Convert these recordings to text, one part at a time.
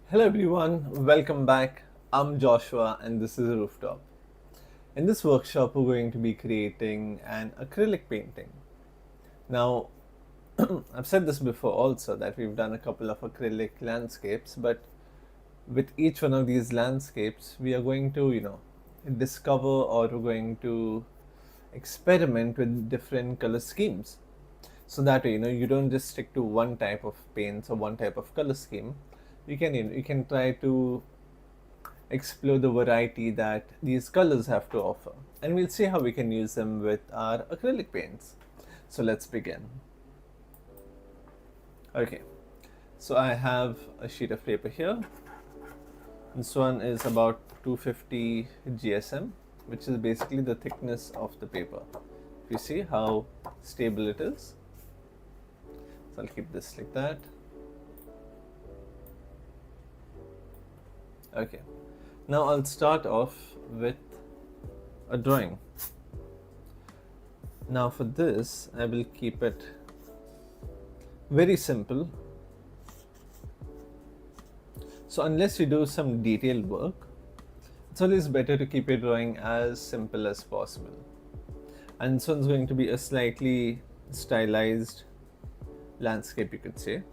Hello everyone, welcome back. I'm Joshua and this is Rooftop. In this workshop, we're going to be creating an acrylic painting. Now, I've said this before also that we've done a couple of acrylic landscapes, but with each one of these landscapes, we are going to, discover or we're going to experiment with different color schemes. So that way, you don't just stick to one type of paints or one type of color scheme. You can try to explore the variety that these colors have to offer, and we'll see how we can use them with our acrylic paints. So let's begin. Okay, so I have a sheet of paper here. This one is about 250 GSM, which is basically the thickness of the paper. You see how stable it is. So I'll keep this like that. Okay, now I'll start off with a drawing. Now for this, I will keep it very simple. So unless you do some detailed work, it's always better to keep your drawing as simple as possible. And this one's going to be a slightly stylized landscape, you could say.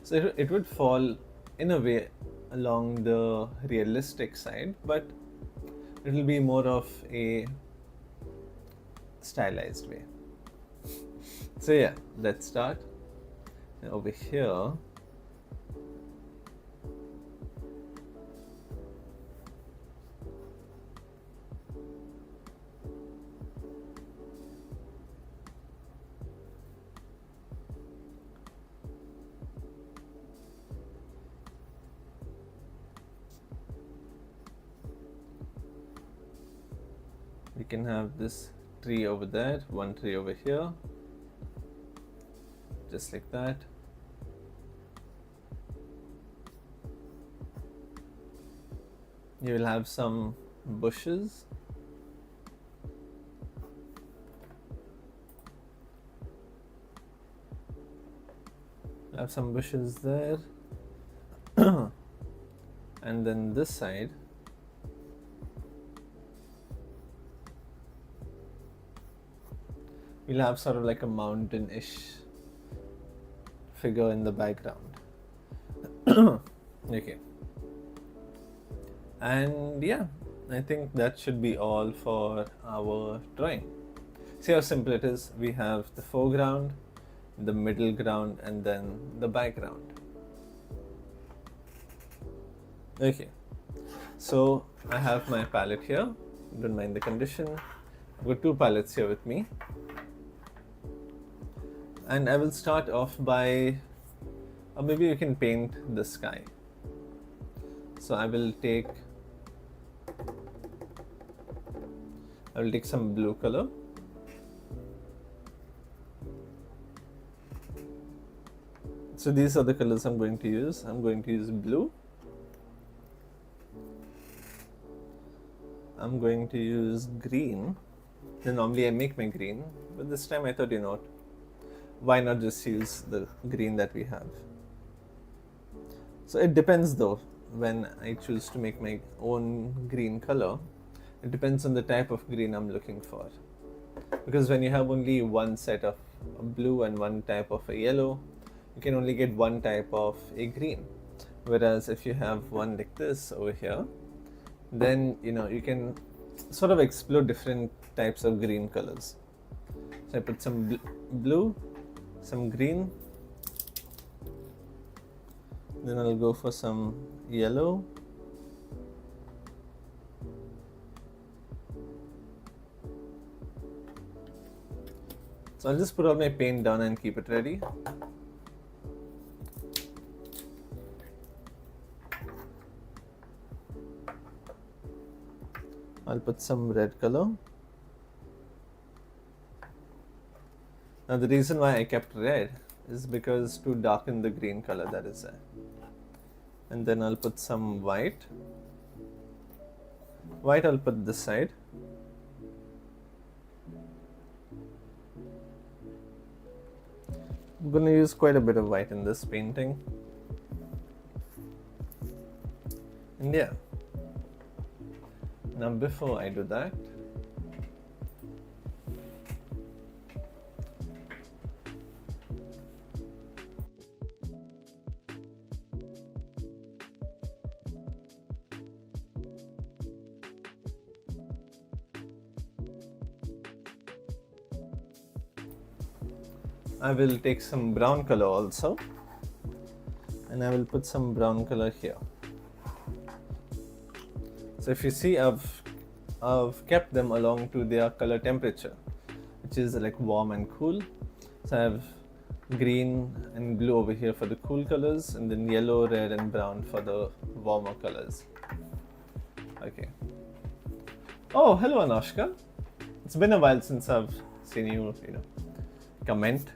So it would fall in a way along the realistic side, but it will be more of a stylized way. So yeah, let's start. And over here, we can have this tree over there, one tree over here, just like that. You will have some bushes. Have some bushes there. And then this side, we'll have sort of like a mountain-ish figure in the background. Okay. And yeah, I think that should be all for our drawing. See how simple it is. We have the foreground, the middle ground, and then the background. Okay, so I have my palette here. Don't mind the condition. I've got two palettes here with me. And I will start off by, or maybe you can paint the sky. So I will take some blue color. So these are the colors I'm going to use. I'm going to use blue. I'm going to use green. Then normally I make my green, but this time I thought, why not just use the green that we have? So it depends though, when I choose to make my own green color, it depends on the type of green I'm looking for. Because when you have only one set of blue and one type of a yellow, you can only get one type of a green. Whereas if you have one like this over here, then you can sort of explore different types of green colors. So I put some blue, some green, then I'll go for some yellow, so I'll just put all my paint down and keep it ready. I'll put some red color. Now the reason why I kept red is because to darken the green color that is there. And then I'll put some white. White I'll put this side. I'm going to use quite a bit of white in this painting. Yeah. Now before I do that, I will take some brown color also, and I will put some brown color here. So if you see, I've kept them along to their color temperature, which is like warm and cool. So I have green and blue over here for the cool colors, and then yellow, red, and brown for the warmer colors. Okay. Oh, hello Anoshka. It's been a while since I've seen you, comment.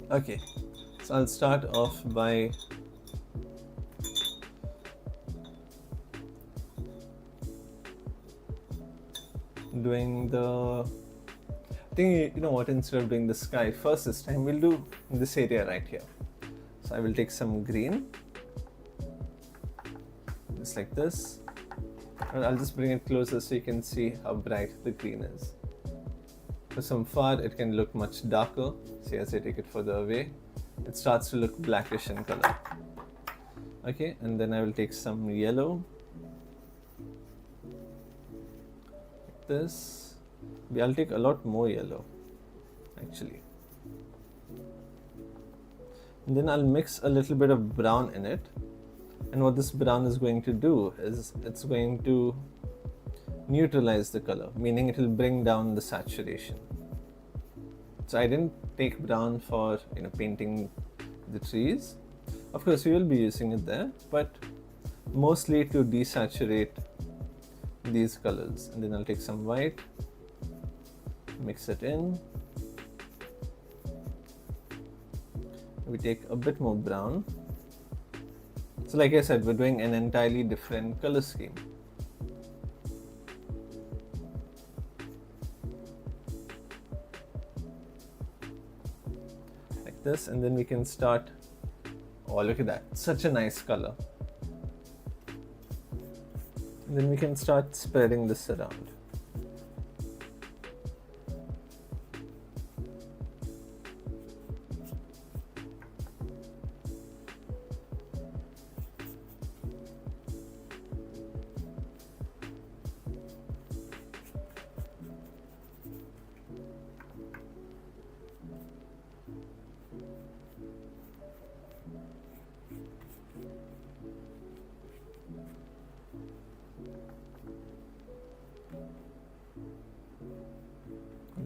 Okay, so I'll start off by doing the thing. You know what, instead of doing the sky first this time, we'll do this area right here. So I will take some green, just like this, and I'll just bring it closer so you can see how bright the green is. So from far it can look much darker. See, as I take it further away, it starts to look blackish in color. Okay, and then I will take some yellow, like this. I'll take a lot more yellow actually, and then I'll mix a little bit of brown in it. And what this brown is going to do is it's going to neutralize the color, meaning it will bring down the saturation. So I didn't take brown for painting the trees. Of course we will be using it there, but mostly to desaturate these colors. And then I'll take some white, mix it in. We take a bit more brown. So like I said, we're doing an entirely different color scheme. Like this, and then we can start. Oh, look at that, such a nice color. And then we can start spreading this around.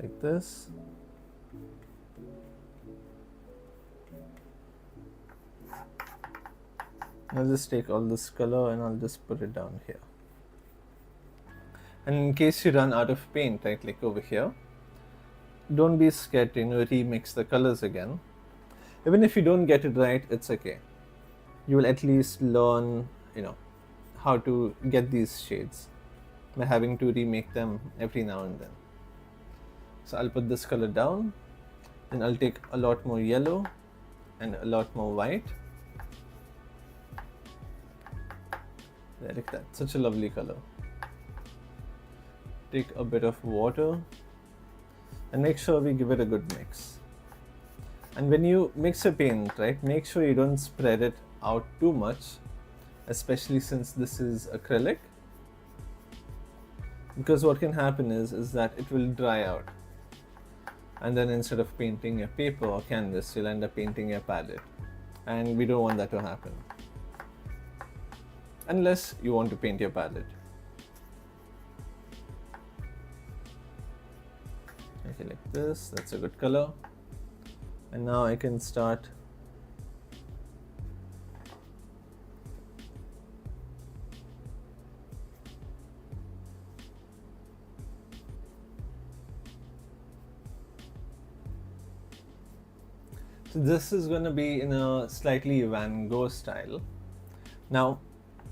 Like this. I'll just take all this color and I'll just put it down here. And in case you run out of paint, right, like over here, don't be scared to remix the colors again. Even if you don't get it right, it's okay. You will at least learn how to get these shades by having to remake them every now and then. So I'll put this color down, then I'll take a lot more yellow and a lot more white. There, like that, such a lovely color. Take a bit of water and make sure we give it a good mix. And when you mix a paint, right, make sure you don't spread it out too much, especially since this is acrylic, because what can happen is that it will dry out, and then instead of painting a paper or canvas, you'll end up painting a palette, and we don't want that to happen unless you want to paint your palette. Okay, like this, that's a good color. And now I can start so this is going to be in a slightly Van Gogh style. Now,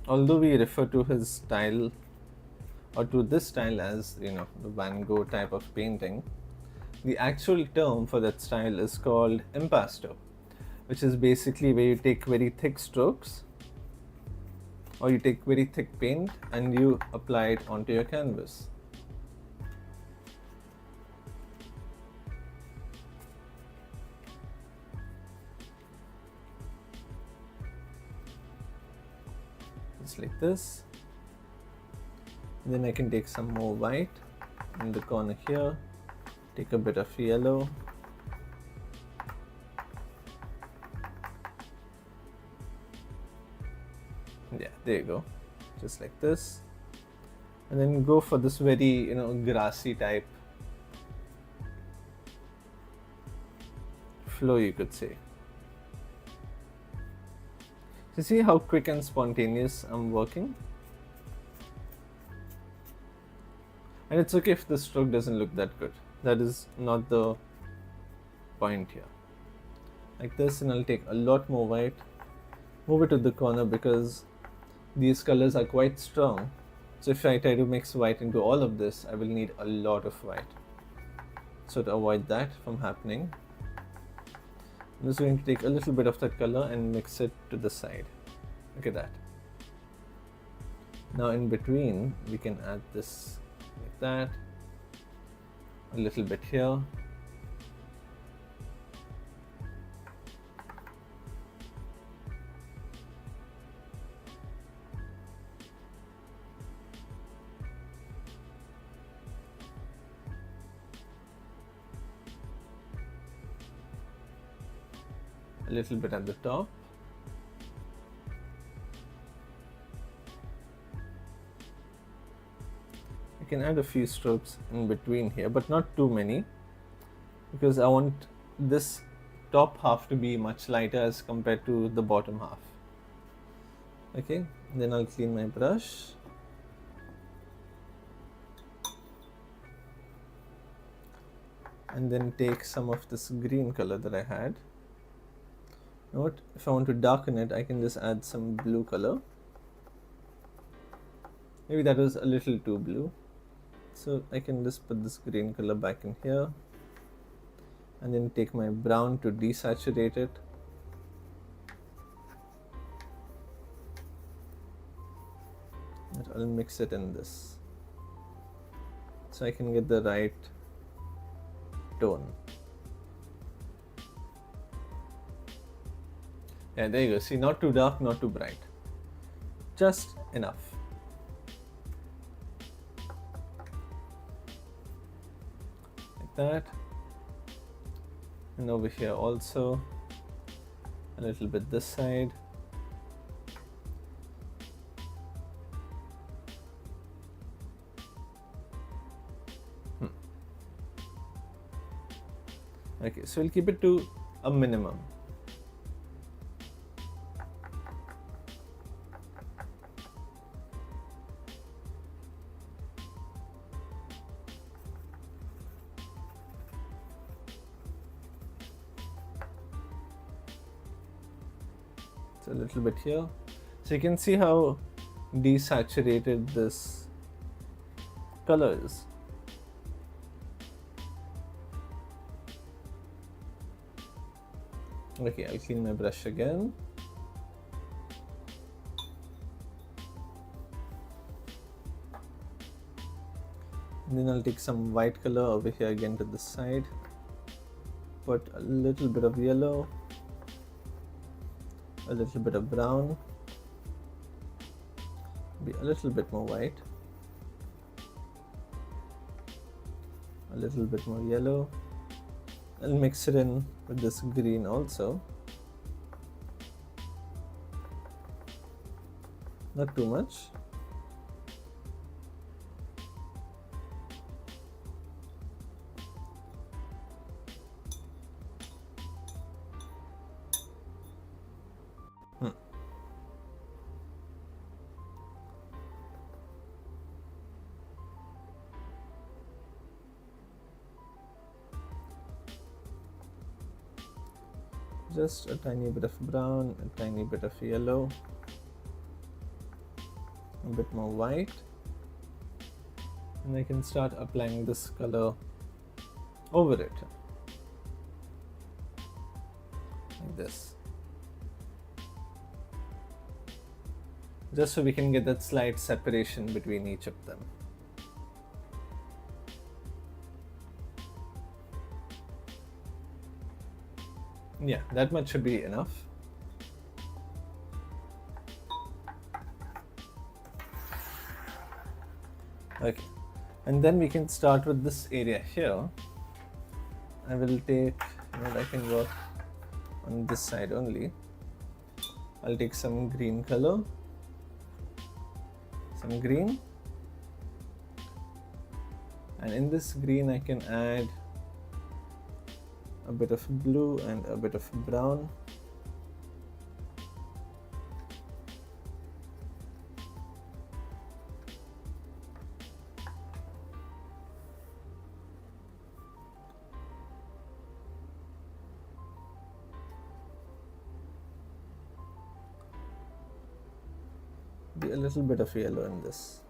although we refer to his style or to this style as the Van Gogh type of painting, the actual term for that style is called impasto, which is basically where you take very thick strokes, or you take very thick paint and you apply it onto your canvas. Just like this. And then I can take some more white in the corner here, take a bit of yellow, yeah, there you go, just like this. And then go for this very, grassy type flow, you could say. So see how quick and spontaneous I'm working? And it's okay if the stroke doesn't look that good. That is not the point here. Like this, and I'll take a lot more white, move it to the corner because these colors are quite strong. So if I try to mix white into all of this, I will need a lot of white. So to avoid that from happening, I'm just going to take a little bit of that color and mix it to the side. Look at that. Now in between, we can add this like that, a little bit here. A little bit at the top. I can add a few strokes in between here, but not too many, because I want this top half to be much lighter as compared to the bottom half. Okay, then I'll clean my brush. And then take some of this green color that I had. Note, if I want to darken it, I can just add some blue color. Maybe that was a little too blue. So I can just put this green color back in here. And then take my brown to desaturate it. And I'll mix it in this, so I can get the right tone. Yeah, there you go. See, not too dark, not too bright. Just enough. Like that. And over here also, a little bit this side. Okay, so we'll keep it to a minimum. So a little bit here. So you can see how desaturated this color is. Okay, I'll clean my brush again. And then I'll take some white color over here again to the side. Put a little bit of yellow, a little bit of brown, be a little bit more white, a little bit more yellow. I'll mix it in with this green also. Not too much. Just a tiny bit of brown, a tiny bit of yellow, a bit more white, and I can start applying this color over it like this. just so we can get that slight separation between each of them. Yeah, that much should be enough. Okay, and then we can start with this area here. I will take, I can work on this side only. I'll take some green color, some green, and in this green I can add a bit of blue and a bit of brown. Be a little bit of yellow in this.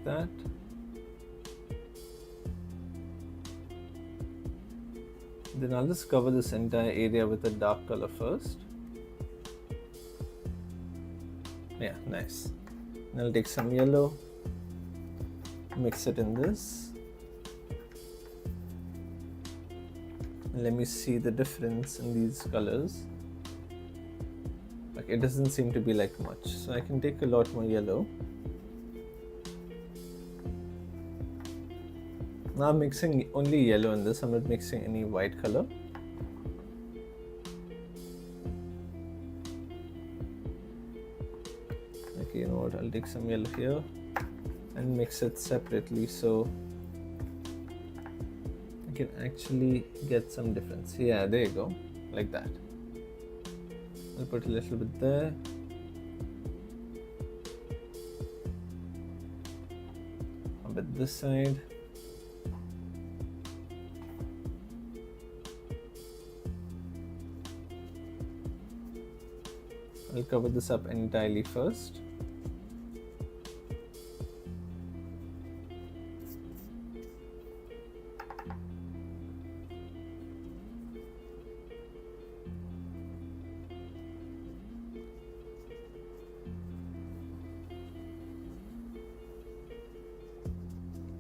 That. Then I'll just cover this entire area with a dark color first. Yeah, nice. And I'll take some yellow, mix it in this. And let me see the difference in these colors. Like, it doesn't seem to be like much, so I can take a lot more yellow. Now I'm mixing only yellow in this, I'm not mixing any white color. Okay, you know what, I'll take some yellow here and mix it separately so I can actually get some difference. Yeah, there you go, like that. I'll put a little bit there. A bit this side. I'll cover this up entirely first.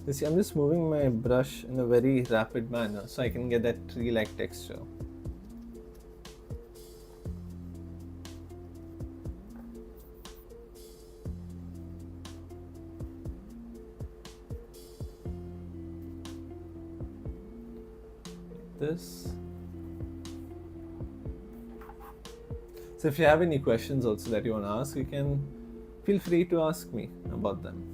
You see, I'm just moving my brush in a very rapid manner so I can get that tree-like texture. This. So if you have any questions also that you want to ask, you can feel free to ask me about them.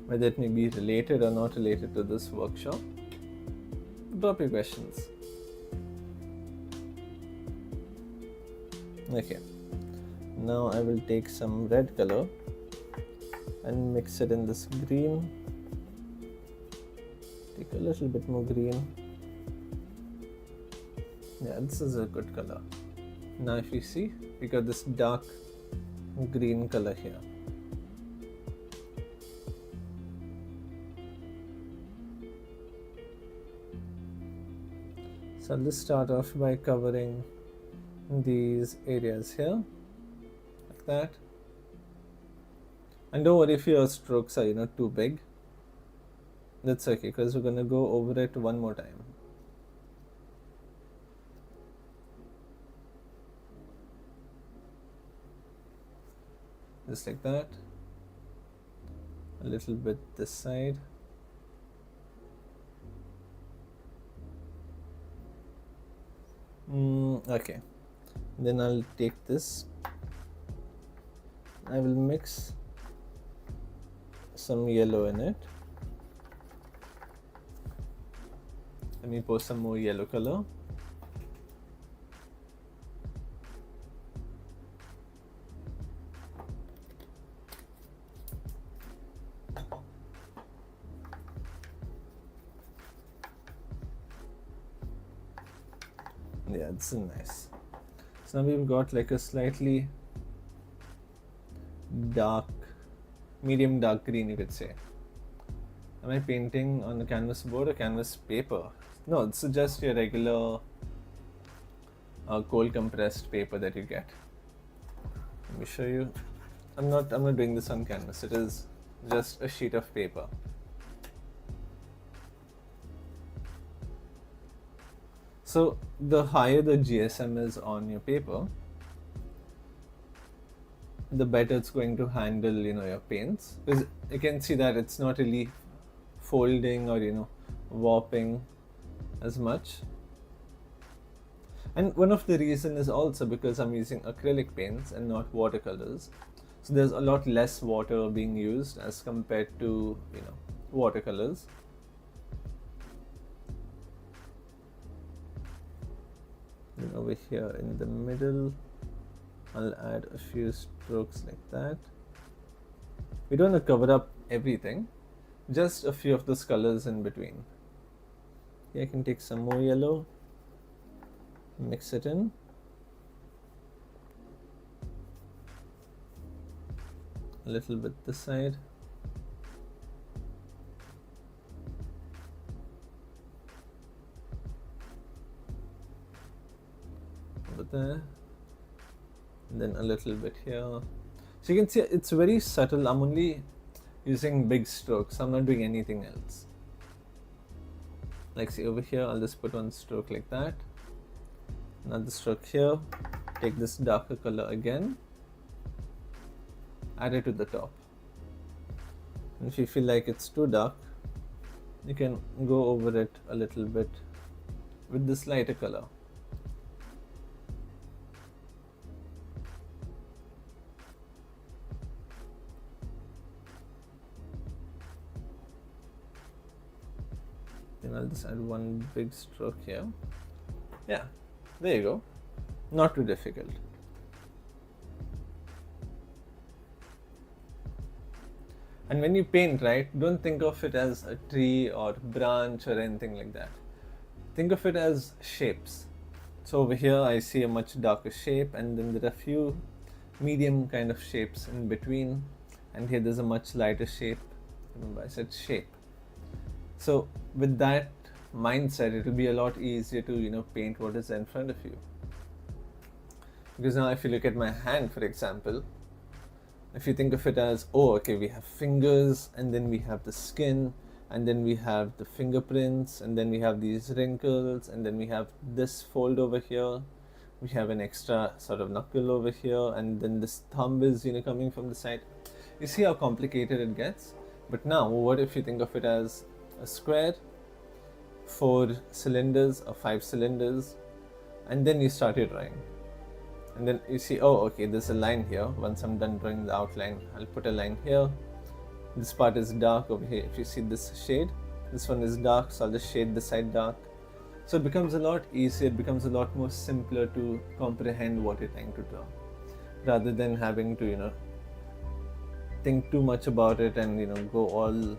Whether it may be related or not related to this workshop, drop your questions. Okay, now I will take some red color and mix it in this green. Take a little bit more green. Yeah, this is a good color. Now if you see, we got this dark green color here. So I'll just start off by covering these areas here, like that. And don't worry if your strokes are too big. That's okay, because we're gonna go over it one more time. Just like that. A little bit this side. Okay, then I'll take this. I will mix some yellow in it. Let me pour some more yellow color. Yeah, this is nice. So now we've got like a slightly dark, medium dark green, you could say. Am I painting on a canvas board or canvas paper? No, this is just your regular cold compressed paper that you get. Let me show you. I'm not doing this on canvas. It is just a sheet of paper. So the higher the GSM is on your paper, the better it's going to handle, your paints. Because you can see that it's not really folding or, warping as much. And one of the reasons is also because I'm using acrylic paints and not watercolors. So there's a lot less water being used as compared to, watercolors. And over here in the middle, I'll add a few strokes like that. We don't want to cover up everything, just a few of those colors in between. Here I can take some more yellow, mix it in. A little bit this side. Over there. And then a little bit here. So you can see it's very subtle. I'm only using big strokes. I'm not doing anything else. Like see over here, I'll just put one stroke like that. Another stroke here. Take this darker color again. Add it to the top. And if you feel like it's too dark, you can go over it a little bit with this lighter color. Then I'll just add one big stroke here. Yeah, there you go. Not too difficult. And when you paint, right, don't think of it as a tree or branch or anything like that. Think of it as shapes. So over here I see a much darker shape, and then there are a few medium kind of shapes in between, and here there's a much lighter shape. Remember I said shape. So with that mindset, it will be a lot easier to paint what is in front of you. Because now if you look at my hand, for example, if you think of it as, oh okay, we have fingers, and then we have the skin, and then we have the fingerprints, and then we have these wrinkles, and then we have this fold over here, we have an extra sort of knuckle over here, and then this thumb is coming from the side. You see how complicated it gets? But now what if you think of it as a square, 4 cylinders or 5 cylinders, and then you start your drawing, and then you see, oh okay, there's a line here. Once I'm done drawing the outline, I'll put a line here. This part is dark over here. If you see this shade, this one is dark, so I'll just shade the side dark. So it becomes a lot easier, it becomes a lot more simpler to comprehend what you're trying to draw, rather than having to think too much about it and go all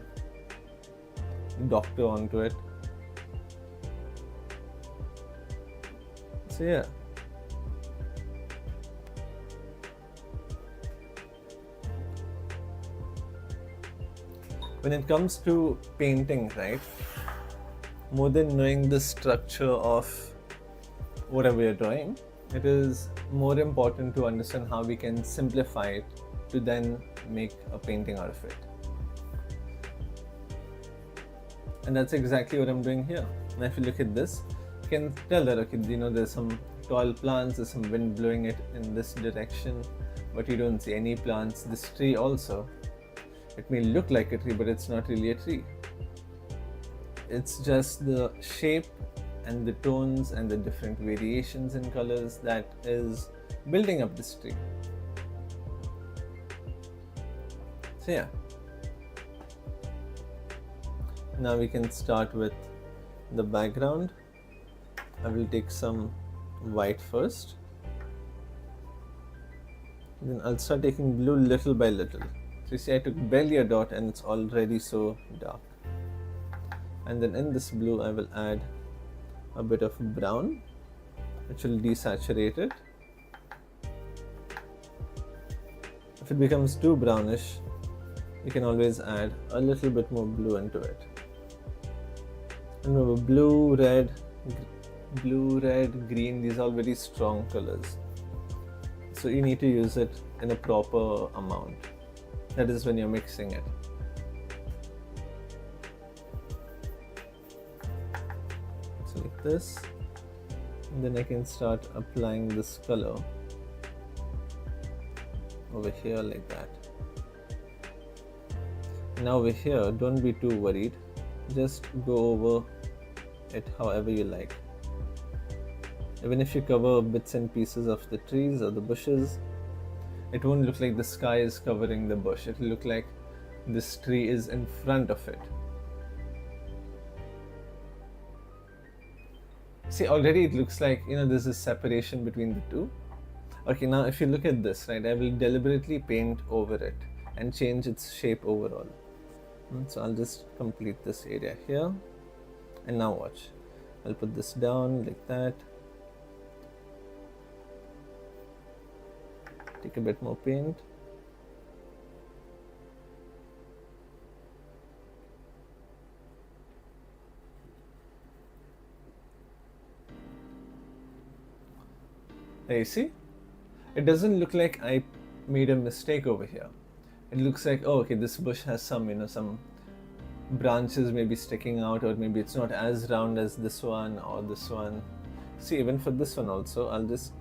doctor onto it. So yeah. When it comes to painting, right, more than knowing the structure of whatever you're drawing, it is more important to understand how we can simplify it to then make a painting out of it. And that's exactly what I'm doing here. And if you look at this, you can tell that okay, there's some tall plants, there's some wind blowing it in this direction, but you don't see any plants. This tree also, it may look like a tree, but it's not really a tree. It's just the shape and the tones and the different variations in colors that is building up this tree. So yeah. Now we can start with the background, I will take some white first. Then I'll start taking blue little by little. So you see I took barely a dot and it's already so dark. And then in this blue I will add a bit of brown, which will desaturate it. If it becomes too brownish, you can always add a little bit more blue into it. And remember, blue, red, green, these are all very strong colors. So you need to use it in a proper amount. That is when you're mixing it. So like this. And then I can start applying this color over here like that. Now over here, don't be too worried. Just go over it however you like. Even if you cover bits and pieces of the trees or the bushes, it won't look like the sky is covering the bush. It will look like this tree is in front of it. See, already it looks like, there's a separation between the two. Okay, now if you look at this, right, I will deliberately paint over it and change its shape overall. So I'll just complete this area here. And now watch. I'll put this down like that. Take a bit more paint. There you see? It doesn't look like I made a mistake over here. It looks like, oh, okay, this bush has some, some branches maybe sticking out, or maybe it's not as round as this one or this one. See, even for this one also, I'll just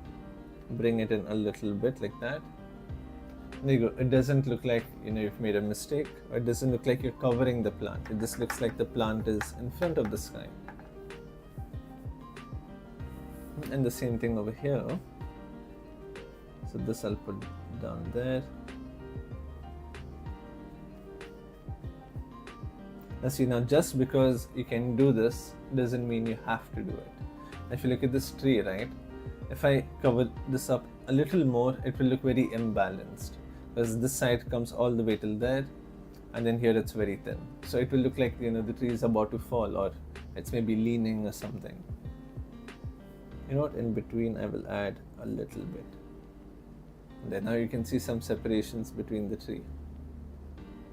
bring it in a little bit like that. There you go. It doesn't look like you've made a mistake, or it doesn't look like you're covering the plant. It just looks like the plant is in front of the sky. And the same thing over here. So this I'll put down there. Now see, now just because you can do this doesn't mean you have to do it. If you look at this tree, right, if I cover this up a little more, it will look very imbalanced, because this side comes all the way till there, and then here it's very thin. So it will look like the tree is about to fall, or it's maybe leaning or something. You know what, in between I will add a little bit. And then now you can see some separations between the tree.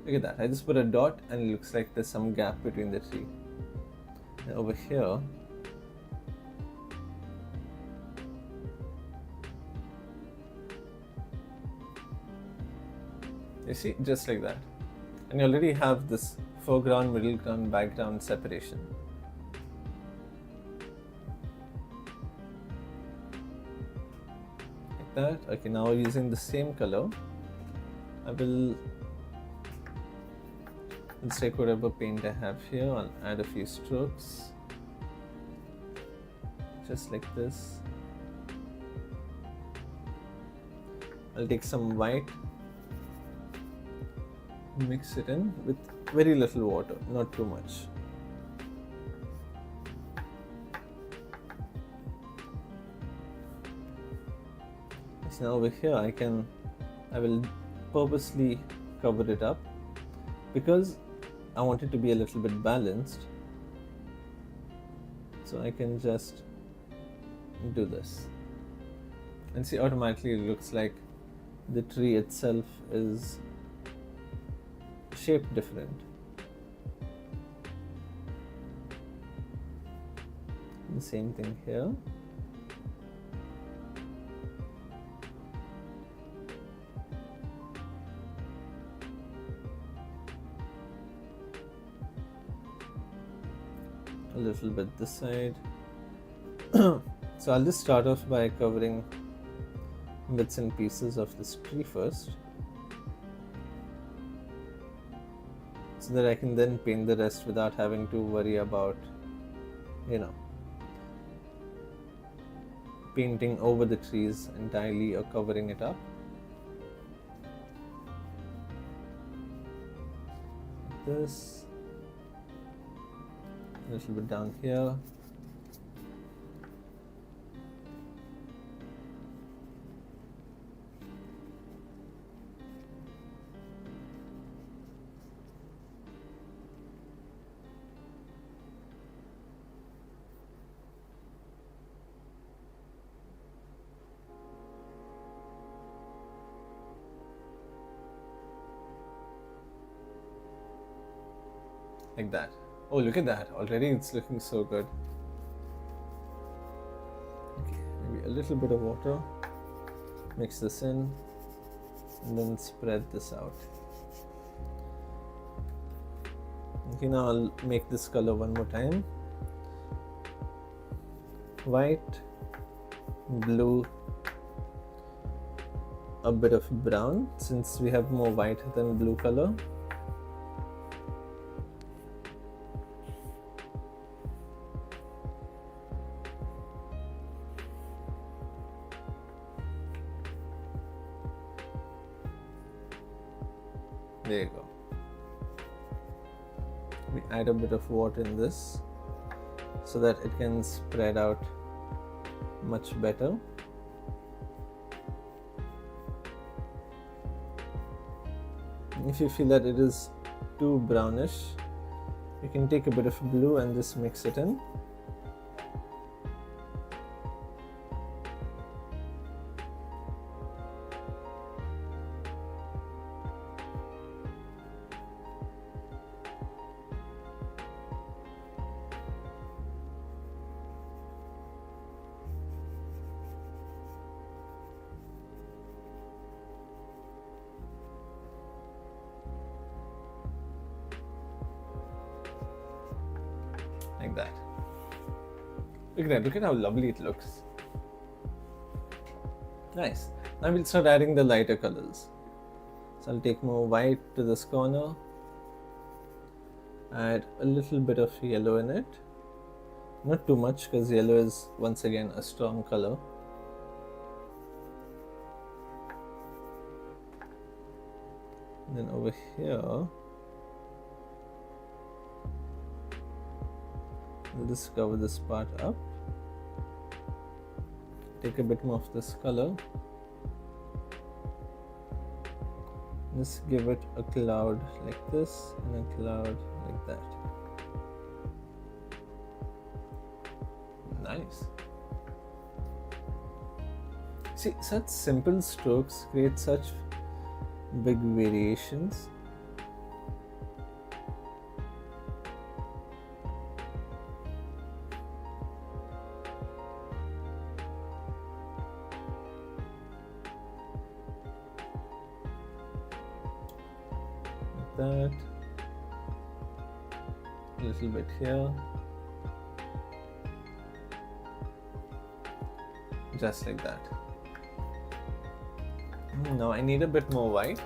Look at that, I just put a dot and it looks like there's some gap between the tree. And over here, you see, just like that. And you already have this foreground, middle ground, background separation. Like that. Okay, now using the same color, I will, let's take whatever paint I have here, I'll add a few strokes. Just like this. I'll take some white, mix it in with very little water, not too much. So now over here I will purposely cover it up because I want it to be a little bit balanced. So I can just do this. And see, automatically it looks like the tree itself is shaped different. The same thing here. A little bit this side. So I'll just start off by covering bits and pieces of this tree first, so that I can then paint the rest without having to worry about, painting over the trees entirely or covering it up. Like this. a little bit down here. Like that. Oh, look at that. Already it's looking so good. Okay, maybe a little bit of water. Mix this in and then spread this out. Okay, now I'll make this color one more time. White, blue, a bit of brown since we have more white than blue color. There you go. We add a bit of water in this so that it can spread out much better. If you feel that it is too brownish, you can take a bit of blue and just mix it in. Like that. Look at that, look at how lovely it looks. Nice. Now we'll start adding the lighter colors. So I'll take more white to this corner, add a little bit of yellow in it. Not too much because yellow is once again a strong color. And then over here, we'll just cover this part up. Take a bit more of this color. Just give it a cloud like this and a cloud like that. Nice. See, such simple strokes create such big variations. That a little bit here, just like that. Now I need a bit more white.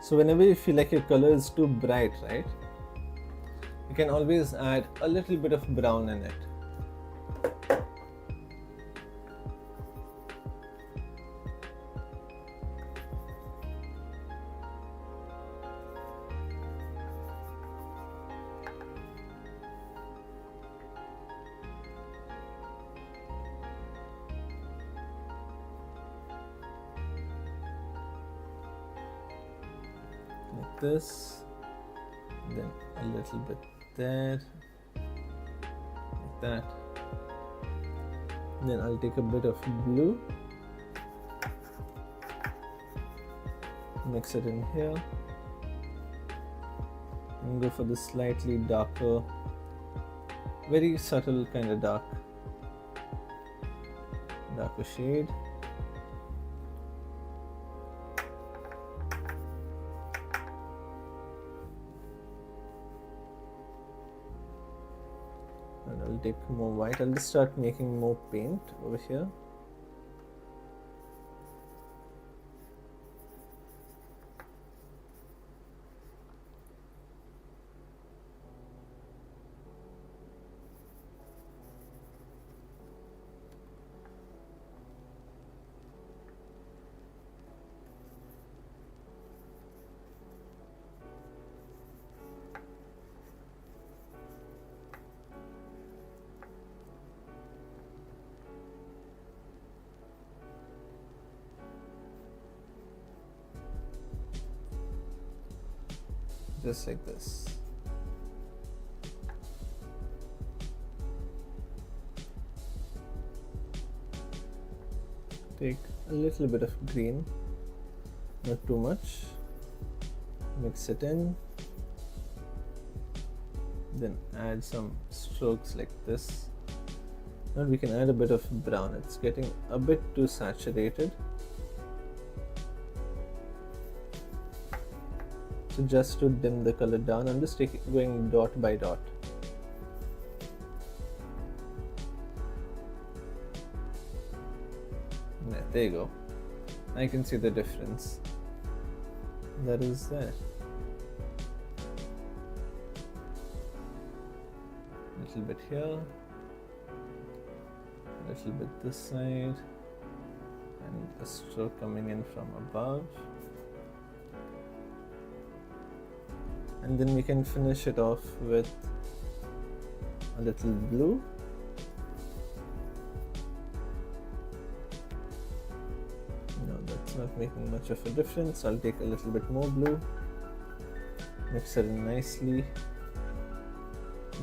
So whenever you feel like your color is too bright, right, you can always add a little bit of brown in it. Like this, then a little bit there, like that. Then I'll take a bit of blue, mix it in here, and go for the slightly darker, very subtle kind of darker shade. And I'll take more white. I'll just start making more paint over here. just like this. Take a little bit of green, not too much, mix it in, then add some strokes like this. Now we can add a bit of brown, it's getting a bit too saturated. So just to dim the color down, I'm just going dot by dot. Yeah, there you go. I can see the difference that is there. A little bit here, a little bit this side, and a stroke coming in from above. And then we can finish it off with a little blue. No, that's not making much of a difference. I'll take a little bit more blue, mix it in nicely,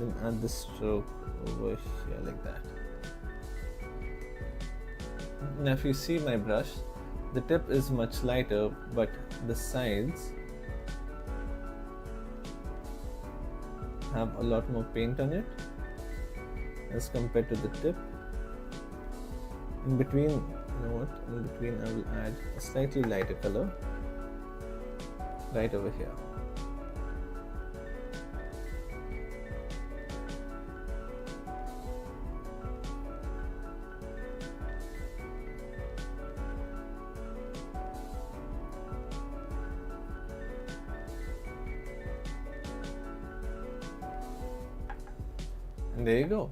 then add the stroke over here like that. Now if you see my brush, the tip is much lighter, but the sides have a lot more paint on it as compared to the tip. In between, you know what, in between I will add a slightly lighter color right over here. And there you go.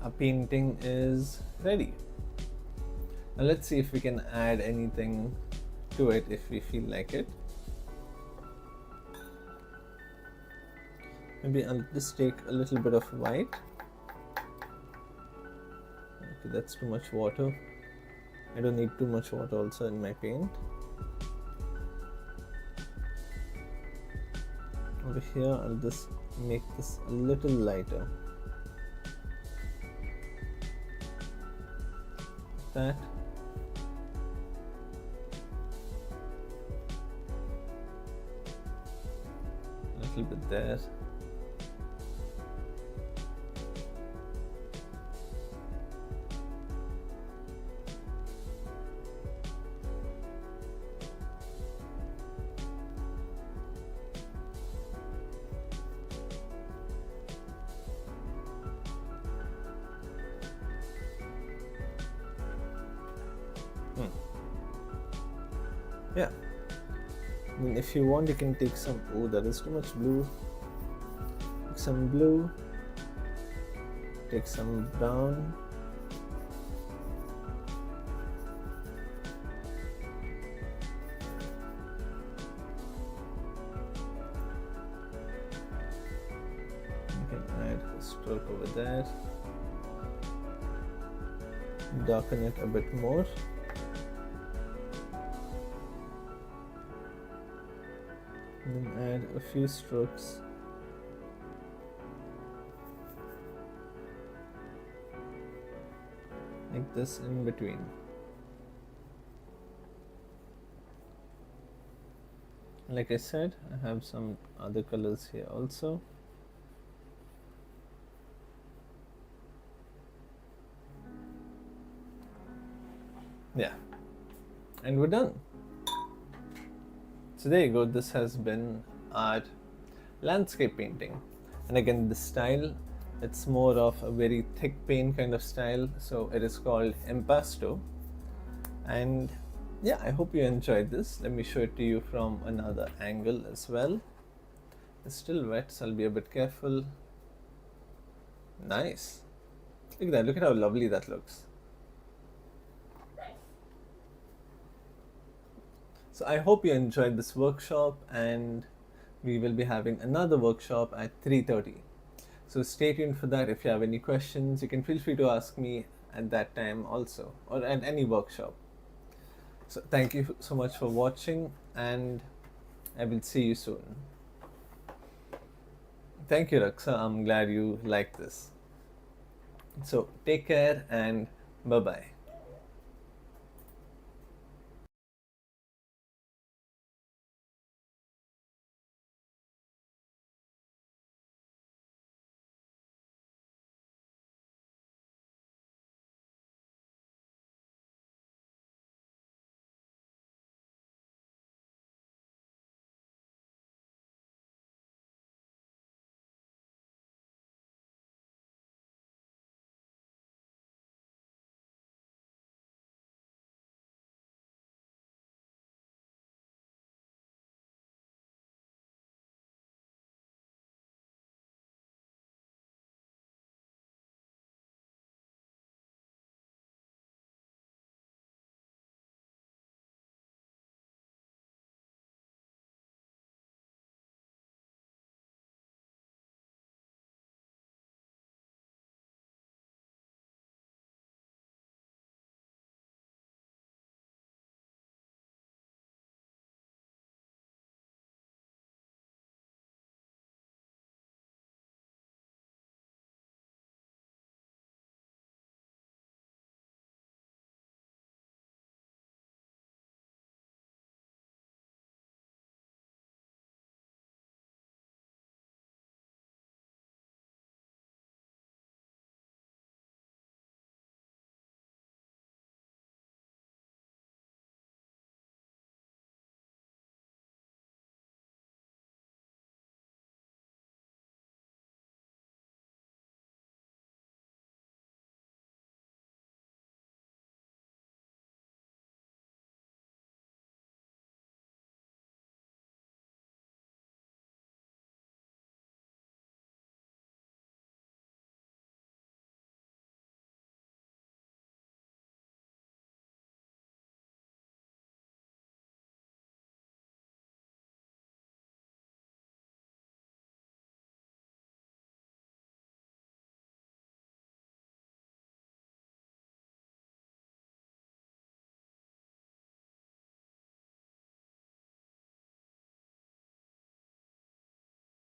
Our painting is ready. Now let's see if we can add anything to it if we feel like it. Maybe I'll just take a little bit of white. Okay, that's too much water. I don't need too much water also in my paint. Over here I'll just make this a little lighter. That. A little bit there. Yeah, and if you want you can take some, oh that is too much blue, take some blue, take some brown, you can add a stroke over there, darken it a bit more. And then add a few strokes like this in between. Like I said, I have some other colors here also. Yeah, and we're done. So there you go, this has been our landscape painting. And again, the style, it's more of a very thick paint kind of style, so it is called impasto. And yeah, I hope you enjoyed this. Let me show it to you from another angle as well. It's still wet, so I'll be a bit careful. Nice. Look at that, look at how lovely that looks. So I hope you enjoyed this workshop, and we will be having another workshop at 3:30. So stay tuned for that. If you have any questions, you can feel free to ask me at that time also, or at any workshop. So thank you so much for watching, and I will see you soon. Thank you, Raksa. I'm glad you like this. So take care and bye bye.